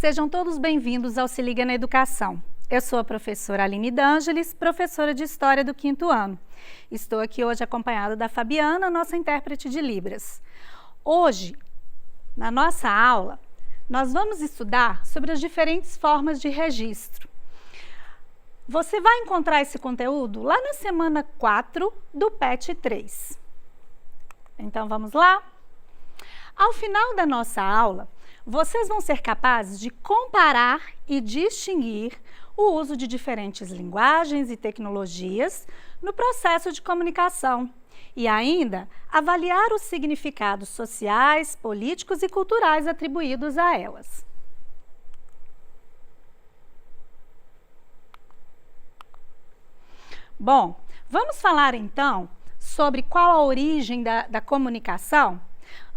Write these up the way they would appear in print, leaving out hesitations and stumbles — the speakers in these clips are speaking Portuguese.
Sejam todos bem-vindos ao Se Liga na Educação. Eu sou a professora Aline D'Angelis, professora de História do 5º ano. Estou aqui hoje acompanhada da Fabiana, nossa intérprete de Libras. Hoje, na nossa aula, nós vamos estudar sobre as diferentes formas de registro. Você vai encontrar esse conteúdo lá na semana 4 do PET 3. Então, vamos lá? Ao final da nossa aula, vocês vão ser capazes de comparar e distinguir o uso de diferentes linguagens e tecnologias no processo de comunicação e ainda avaliar os significados sociais, políticos e culturais atribuídos a elas. Bom, vamos falar então sobre qual a origem da comunicação?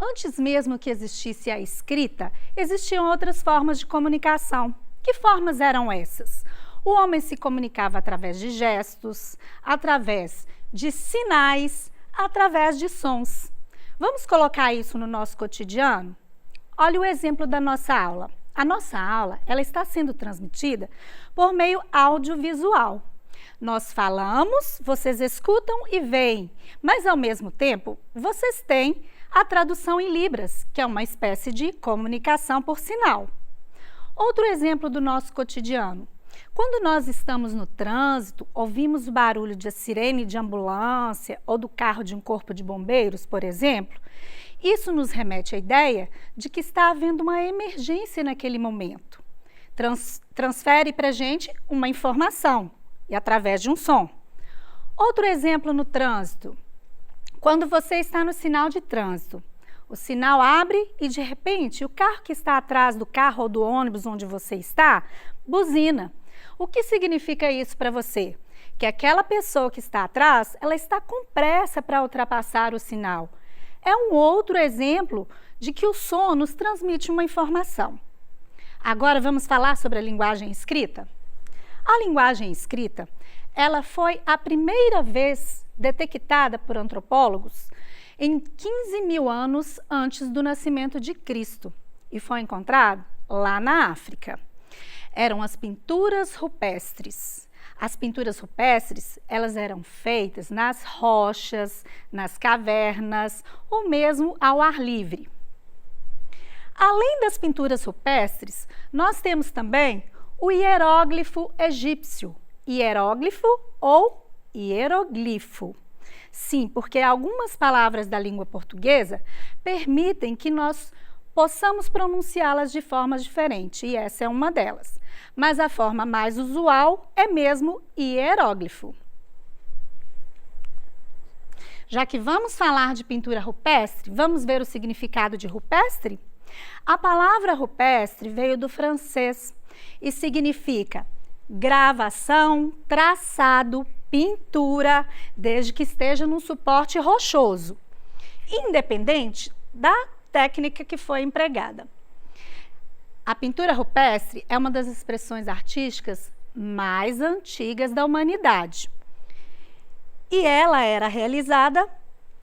Antes mesmo que existisse a escrita, existiam outras formas de comunicação. Que formas eram essas? O homem se comunicava através de gestos, através de sinais, através de sons. Vamos colocar isso no nosso cotidiano? Olha o exemplo da nossa aula. A nossa aula, ela está sendo transmitida por meio audiovisual. Nós falamos, vocês escutam e veem, mas ao mesmo tempo, vocês têm a tradução em Libras, que é uma espécie de comunicação por sinal. Outro exemplo do nosso cotidiano. Quando nós estamos no trânsito, ouvimos o barulho de sirene de ambulância ou do carro de um corpo de bombeiros, por exemplo, isso nos remete à ideia de que está havendo uma emergência naquele momento. Transfere para a gente uma informação e através de um som. Outro exemplo no trânsito. Quando você está no sinal de trânsito, o sinal abre e, de repente, o carro que está atrás do carro ou do ônibus onde você está, buzina. O que significa isso para você? Que aquela pessoa que está atrás, ela está com pressa para ultrapassar o sinal. É um outro exemplo de que o som nos transmite uma informação. Agora vamos falar sobre a linguagem escrita? A linguagem escrita, ela foi a primeira vez detectada por antropólogos em 15 mil anos antes do nascimento de Cristo e foi encontrado lá na África. Eram as pinturas rupestres. As pinturas rupestres, elas eram feitas nas rochas, nas cavernas ou mesmo ao ar livre. Além das pinturas rupestres, nós temos também o hieróglifo egípcio, hieróglifo ou hieroglifo. Sim, porque algumas palavras da língua portuguesa permitem que nós possamos pronunciá-las de formas diferentes, e essa é uma delas. Mas a forma mais usual é mesmo hieróglifo. Já que vamos falar de pintura rupestre, vamos ver o significado de rupestre? A palavra rupestre veio do francês e significa gravação, traçado, pintura, desde que esteja num suporte rochoso, independente da técnica que foi empregada. A pintura rupestre é uma das expressões artísticas mais antigas da humanidade. E ela era realizada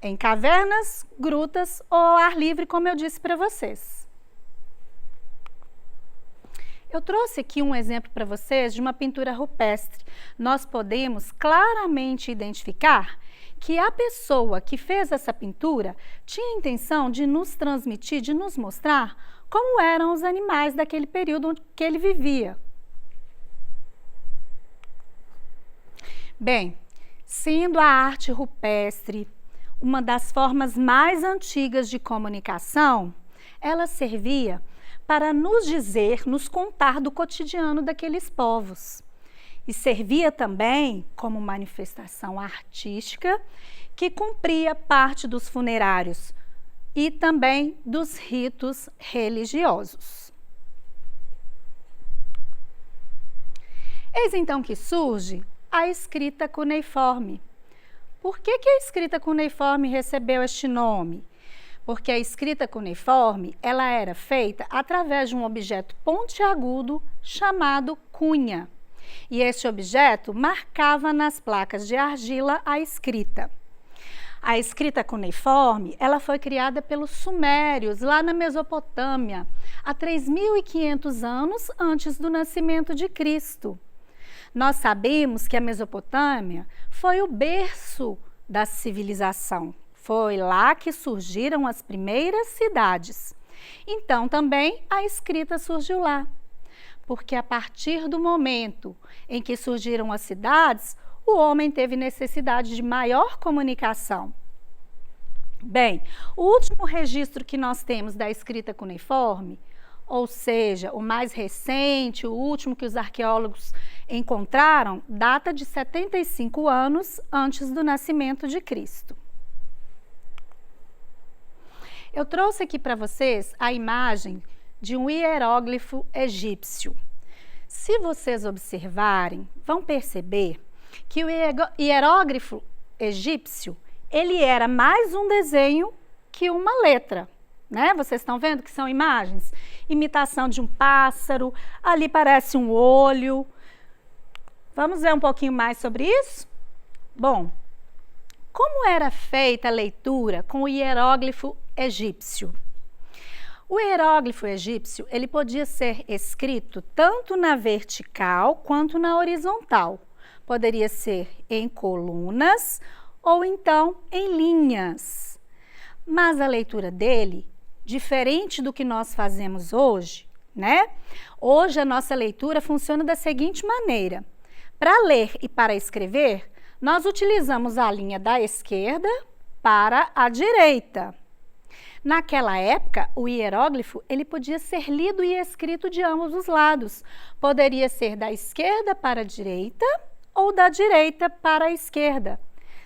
em cavernas, grutas ou ao ar livre, como eu disse para vocês. Eu trouxe aqui um exemplo para vocês de uma pintura rupestre. Nós podemos claramente identificar que a pessoa que fez essa pintura tinha a intenção de nos transmitir, de nos mostrar como eram os animais daquele período que ele vivia. Bem, sendo a arte rupestre uma das formas mais antigas de comunicação, ela servia para nos dizer, nos contar do cotidiano daqueles povos. E servia também como manifestação artística que cumpria parte dos funerários e também dos ritos religiosos. Eis então que surge a escrita cuneiforme. Por que a escrita cuneiforme recebeu este nome? Porque a escrita cuneiforme, ela era feita através de um objeto pontiagudo chamado cunha. E este objeto marcava nas placas de argila a escrita. A escrita cuneiforme, ela foi criada pelos sumérios, lá na Mesopotâmia, há 3.500 anos antes do nascimento de Cristo. Nós sabemos que a Mesopotâmia foi o berço da civilização. Foi lá que surgiram as primeiras cidades. Então, também a escrita surgiu lá. Porque a partir do momento em que surgiram as cidades, o homem teve necessidade de maior comunicação. Bem, o último registro que nós temos da escrita cuneiforme, ou seja, o mais recente, o último que os arqueólogos encontraram, data de 75 anos antes do nascimento de Cristo. Eu trouxe aqui para vocês a imagem de um hieróglifo egípcio. Se vocês observarem, vão perceber que o hieróglifo egípcio, ele era mais um desenho que uma letra, né? Vocês estão vendo que são imagens? Imitação de um pássaro, ali parece um olho. Vamos ver um pouquinho mais sobre isso? Bom, como era feita a leitura com o hieróglifo egípcio? O hieróglifo egípcio, ele podia ser escrito tanto na vertical quanto na horizontal. Poderia ser em colunas ou então em linhas. Mas a leitura dele, diferente do que nós fazemos hoje, né? Hoje a nossa leitura funciona da seguinte maneira. Para ler e para escrever, nós utilizamos a linha da esquerda para a direita. Naquela época, o hieróglifo ele podia ser lido e escrito de ambos os lados. Poderia ser da esquerda para a direita ou da direita para a esquerda.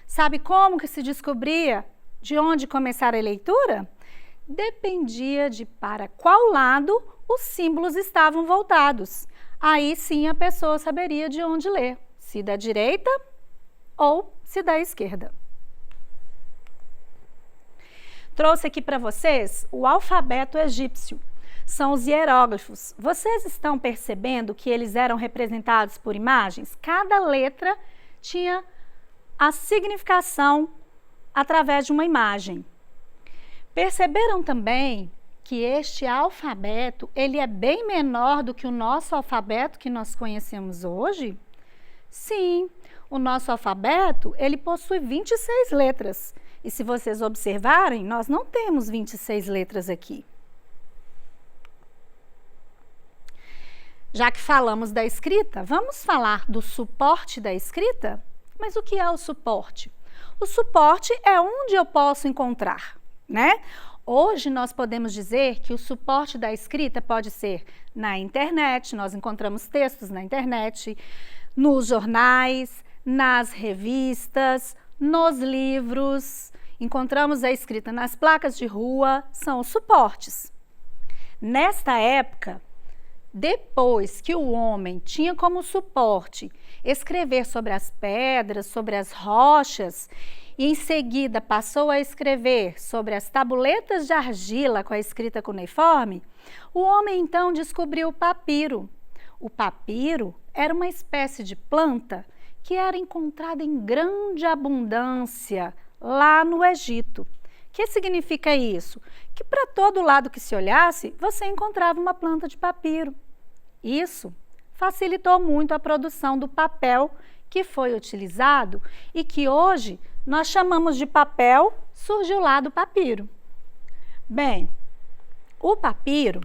Sabe como que se descobria de onde começar a leitura? Dependia de para qual lado os símbolos estavam voltados. Aí sim a pessoa saberia de onde ler, se da direita ou se da esquerda. Trouxe aqui para vocês o alfabeto egípcio. São os hieróglifos. Vocês estão percebendo que eles eram representados por imagens? Cada letra tinha a significação através de uma imagem. Perceberam também que este alfabeto, ele é bem menor do que o nosso alfabeto que nós conhecemos hoje? Sim, o nosso alfabeto, ele possui 26 letras. E se vocês observarem, nós não temos 26 letras aqui. Já que falamos da escrita, vamos falar do suporte da escrita? Mas o que é o suporte? O suporte é onde eu posso encontrar, né? Hoje nós podemos dizer que o suporte da escrita pode ser na internet, nós encontramos textos na internet, nos jornais, nas revistas, nos livros, encontramos a escrita nas placas de rua, são os suportes. Nesta época, depois que o homem tinha como suporte escrever sobre as pedras, sobre as rochas, e em seguida passou a escrever sobre as tabuletas de argila com a escrita cuneiforme, o homem então descobriu o papiro. O papiro era uma espécie de planta que era encontrada em grande abundância lá no Egito. O que significa isso? Que para todo lado que se olhasse, você encontrava uma planta de papiro. Isso facilitou muito a produção do papel que foi utilizado e que hoje nós chamamos de papel, surgiu lá do papiro. Bem, o papiro,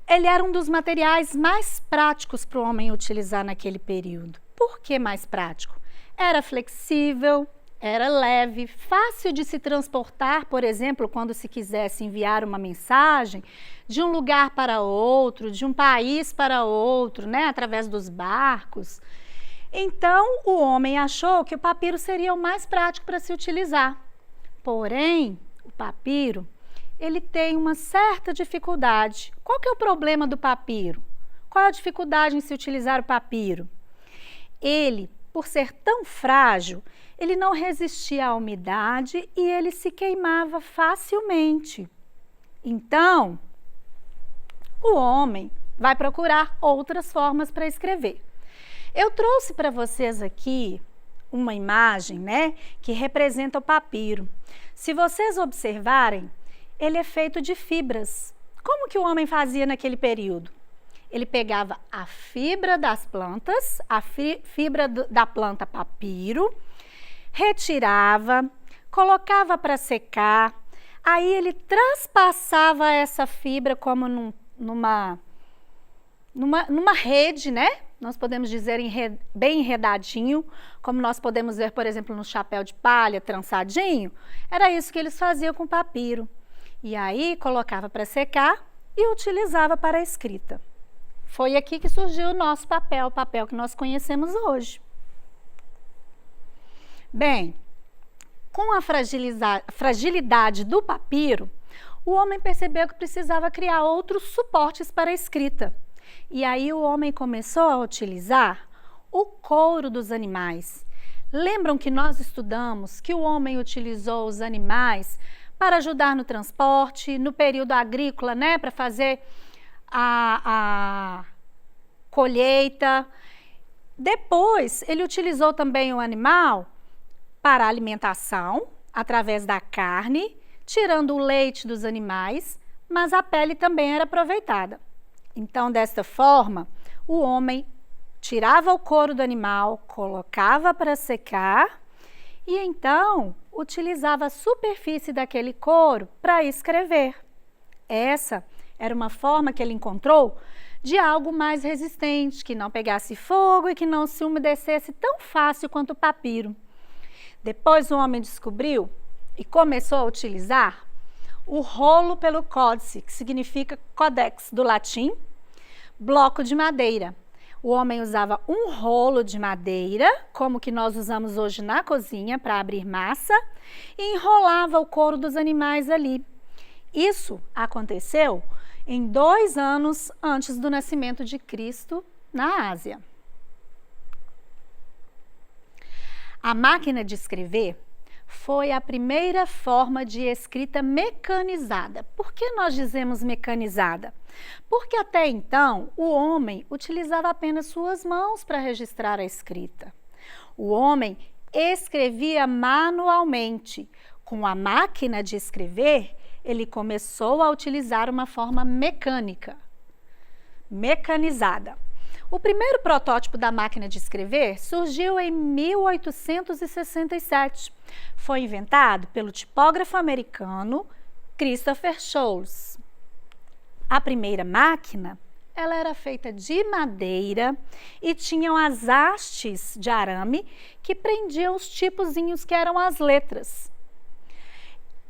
ele era um dos materiais mais práticos para o homem utilizar naquele período. Por que mais prático? Era flexível, era leve, fácil de se transportar, por exemplo, quando se quisesse enviar uma mensagem de um lugar para outro, de um país para outro, né, através dos barcos. Então, o homem achou que o papiro seria o mais prático para se utilizar. Porém, o papiro, ele tem uma certa dificuldade. Qual que é o problema do papiro? Qual é a dificuldade em se utilizar o papiro? Ele, por ser tão frágil, ele não resistia à umidade e ele se queimava facilmente. Então, o homem vai procurar outras formas para escrever. Eu trouxe para vocês aqui uma imagem, né, que representa o papiro. Se vocês observarem, ele é feito de fibras. Como que o homem fazia naquele período? Ele pegava a fibra das plantas, a fibra da planta papiro, retirava, colocava para secar, aí ele transpassava essa fibra como numa rede, né? Nós podemos dizer bem enredadinho, como nós podemos ver, por exemplo, no chapéu de palha, trançadinho. Era isso que eles faziam com papiro. E aí colocava para secar e utilizava para a escrita. Foi aqui que surgiu o nosso papel, o papel que nós conhecemos hoje. Bem, com a fragilidade do papiro, o homem percebeu que precisava criar outros suportes para a escrita. E aí o homem começou a utilizar o couro dos animais. Lembram que nós estudamos que o homem utilizou os animais para ajudar no transporte, no período agrícola, né, para fazer a colheita. Depois, ele utilizou também o animal para a alimentação, através da carne, tirando o leite dos animais, mas a pele também era aproveitada. Então, desta forma, o homem tirava o couro do animal, colocava para secar e então utilizava a superfície daquele couro para escrever. Essa era uma forma que ele encontrou de algo mais resistente, que não pegasse fogo e que não se umedecesse tão fácil quanto o papiro. Depois o homem descobriu e começou a utilizar o rolo pelo códice, que significa codex do latim, bloco de madeira. O homem usava um rolo de madeira, como que nós usamos hoje na cozinha para abrir massa, e enrolava o couro dos animais ali. Isso aconteceu em 2 anos antes do nascimento de Cristo na Ásia. A máquina de escrever foi a primeira forma de escrita mecanizada. Por que nós dizemos mecanizada? Porque até então o homem utilizava apenas suas mãos para registrar a escrita. O homem escrevia manualmente. Com a máquina de escrever, ele começou a utilizar uma forma mecânica, mecanizada. O primeiro protótipo da máquina de escrever surgiu em 1867. Foi inventado pelo tipógrafo americano Christopher Sholes. A primeira máquina, ela era feita de madeira e tinham as hastes de arame que prendiam os tipozinhos que eram as letras.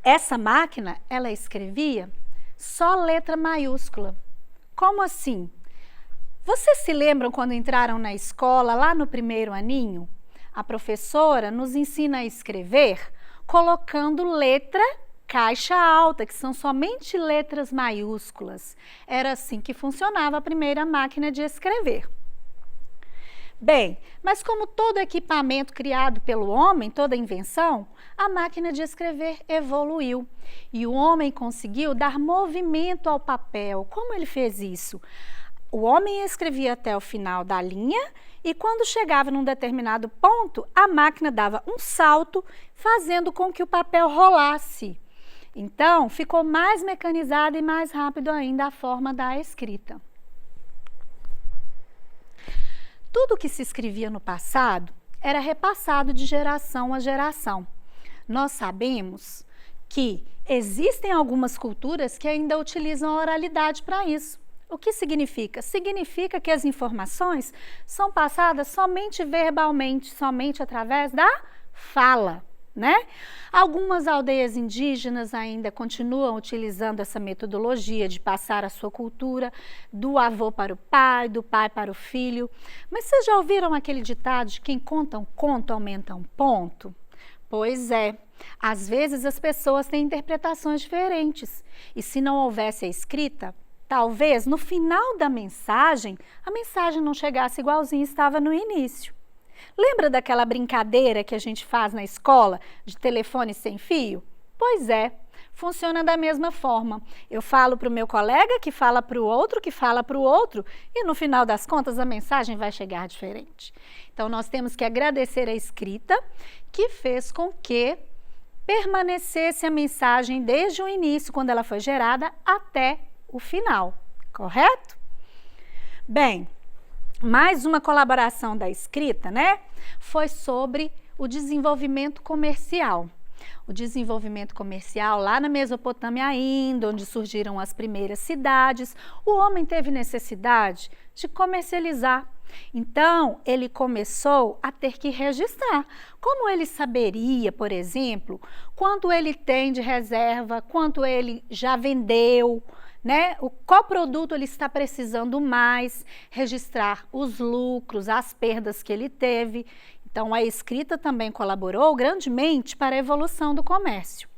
Essa máquina, ela escrevia só letra maiúscula. Como assim? Vocês se lembram quando entraram na escola, lá no primeiro aninho? A professora nos ensina a escrever colocando letra caixa alta, que são somente letras maiúsculas. Era assim que funcionava a primeira máquina de escrever. Bem, mas como todo equipamento criado pelo homem, toda invenção, a máquina de escrever evoluiu. E o homem conseguiu dar movimento ao papel. Como ele fez isso? O homem escrevia até o final da linha e quando chegava num determinado ponto, a máquina dava um salto, fazendo com que o papel rolasse. Então, ficou mais mecanizada e mais rápido ainda a forma da escrita. Tudo que se escrevia no passado era repassado de geração a geração. Nós sabemos que existem algumas culturas que ainda utilizam a oralidade para isso. O que significa? Significa que as informações são passadas somente verbalmente, somente através da fala, né? Algumas aldeias indígenas ainda continuam utilizando essa metodologia de passar a sua cultura do avô para o pai, do pai para o filho. Mas vocês já ouviram aquele ditado de quem conta um conto aumenta um ponto? Pois é, às vezes as pessoas têm interpretações diferentes e se não houvesse a escrita, talvez no final da mensagem, a mensagem não chegasse igualzinho estava no início. Lembra daquela brincadeira que a gente faz na escola de telefone sem fio? Pois é, funciona da mesma forma. Eu falo para o meu colega, que fala para o outro, que fala para o outro, e no final das contas a mensagem vai chegar diferente. Então nós temos que agradecer a escrita, que fez com que permanecesse a mensagem desde o início, quando ela foi gerada, até o final, correto? Bem, mais uma colaboração da escrita, né? Foi sobre o desenvolvimento comercial. O desenvolvimento comercial lá na Mesopotâmia ainda, onde surgiram as primeiras cidades, o homem teve necessidade de comercializar. Então, ele começou a ter que registrar. Como ele saberia, por exemplo, quanto ele tem de reserva, quanto ele já vendeu, né? Qual produto ele está precisando mais, registrar os lucros, as perdas que ele teve. Então, a escrita também colaborou grandemente para a evolução do comércio.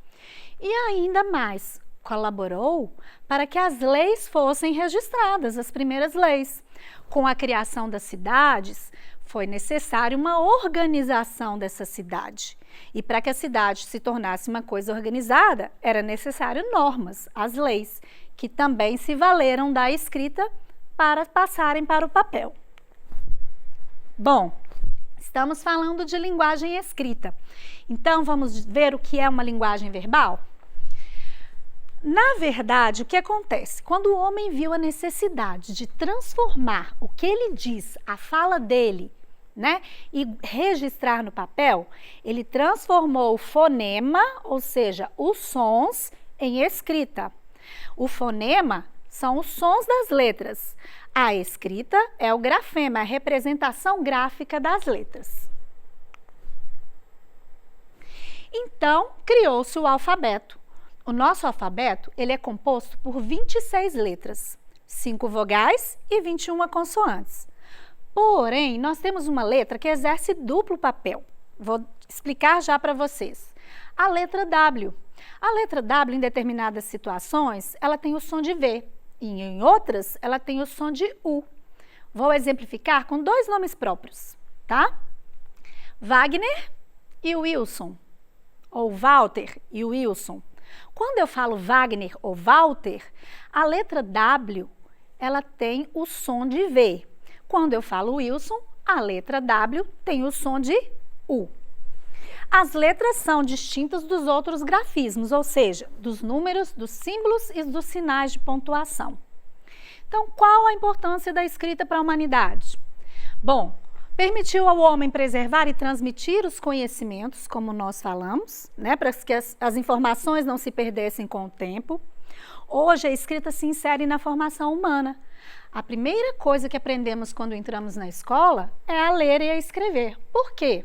E ainda mais, colaborou para que as leis fossem registradas, as primeiras leis. Com a criação das cidades, foi necessária uma organização dessa cidade. E para que a cidade se tornasse uma coisa organizada, era necessário normas, as leis, que também se valeram da escrita para passarem para o papel. Bom, estamos falando de linguagem escrita. Então, vamos ver o que é uma linguagem verbal? Na verdade, o que acontece? Quando o homem viu a necessidade de transformar o que ele diz, a fala dele, né, e registrar no papel, ele transformou o fonema, ou seja, os sons, em escrita. O fonema são os sons das letras. A escrita é o grafema, a representação gráfica das letras. Então, criou-se o alfabeto. O nosso alfabeto, ele é composto por 26 letras, 5 vogais e 21 consoantes. Porém, nós temos uma letra que exerce duplo papel. Vou explicar já para vocês. A letra W. A letra W, em determinadas situações, ela tem o som de V, e em outras, ela tem o som de U. Vou exemplificar com 2 nomes próprios, tá? Wagner e Wilson, ou Walter e Wilson. Quando eu falo Wagner ou Walter, a letra W, ela tem o som de V. Quando eu falo Wilson, a letra W tem o som de U. As letras são distintas dos outros grafismos, ou seja, dos números, dos símbolos e dos sinais de pontuação. Então, qual a importância da escrita para a humanidade? Bom, permitiu ao homem preservar e transmitir os conhecimentos, como nós falamos, né, para que as informações não se perdessem com o tempo. Hoje, a escrita se insere na formação humana. A primeira coisa que aprendemos quando entramos na escola é a ler e a escrever. Por quê?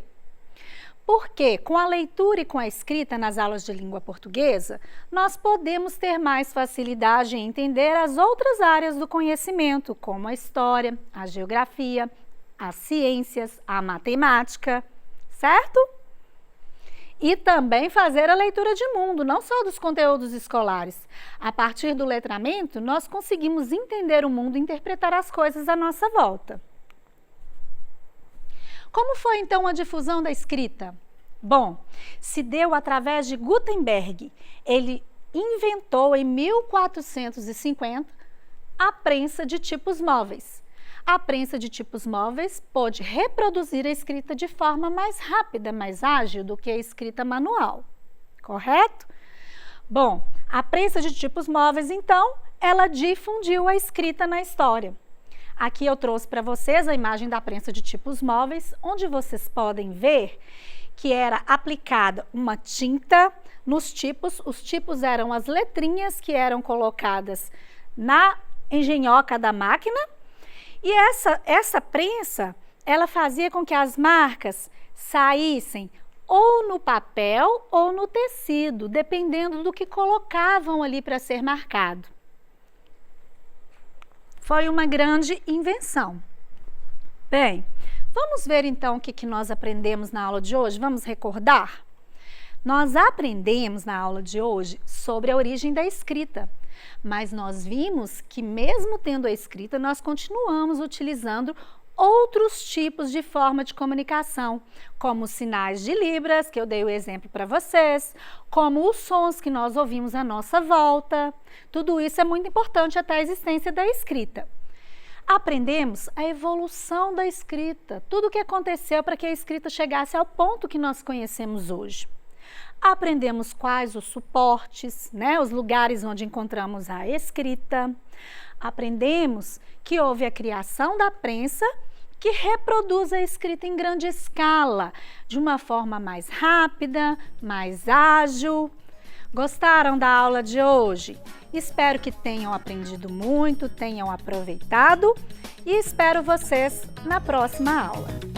Porque com a leitura e com a escrita nas aulas de língua portuguesa, nós podemos ter mais facilidade em entender as outras áreas do conhecimento, como a história, a geografia, as ciências, a matemática, certo? E também fazer a leitura de mundo, não só dos conteúdos escolares. A partir do letramento, nós conseguimos entender o mundo e interpretar as coisas à nossa volta. Como foi então a difusão da escrita? Bom, se deu através de Gutenberg. Ele inventou em 1450 a prensa de tipos móveis. A prensa de tipos móveis pôde reproduzir a escrita de forma mais rápida, mais ágil do que a escrita manual, correto? Bom, a prensa de tipos móveis, então, ela difundiu a escrita na história. Aqui eu trouxe para vocês a imagem da prensa de tipos móveis, onde vocês podem ver que era aplicada uma tinta nos tipos. Os tipos eram as letrinhas que eram colocadas na engenhoca da máquina. E essa prensa, ela fazia com que as marcas saíssem ou no papel ou no tecido, dependendo do que colocavam ali para ser marcado. Foi uma grande invenção. Bem, vamos ver então o que nós aprendemos na aula de hoje? Vamos recordar? Nós aprendemos na aula de hoje sobre a origem da escrita, mas nós vimos que mesmo tendo a escrita, nós continuamos utilizando outros tipos de forma de comunicação, como os sinais de Libras, que eu dei o exemplo para vocês, como os sons que nós ouvimos à nossa volta. Tudo isso é muito importante até a existência da escrita. Aprendemos a evolução da escrita, tudo o que aconteceu para que a escrita chegasse ao ponto que nós conhecemos hoje. Aprendemos quais os suportes, os lugares onde encontramos a escrita. Aprendemos que houve a criação da prensa, que reproduz a escrita em grande escala, de uma forma mais rápida, mais ágil. Gostaram da aula de hoje? Espero que tenham aprendido muito, tenham aproveitado e espero vocês na próxima aula.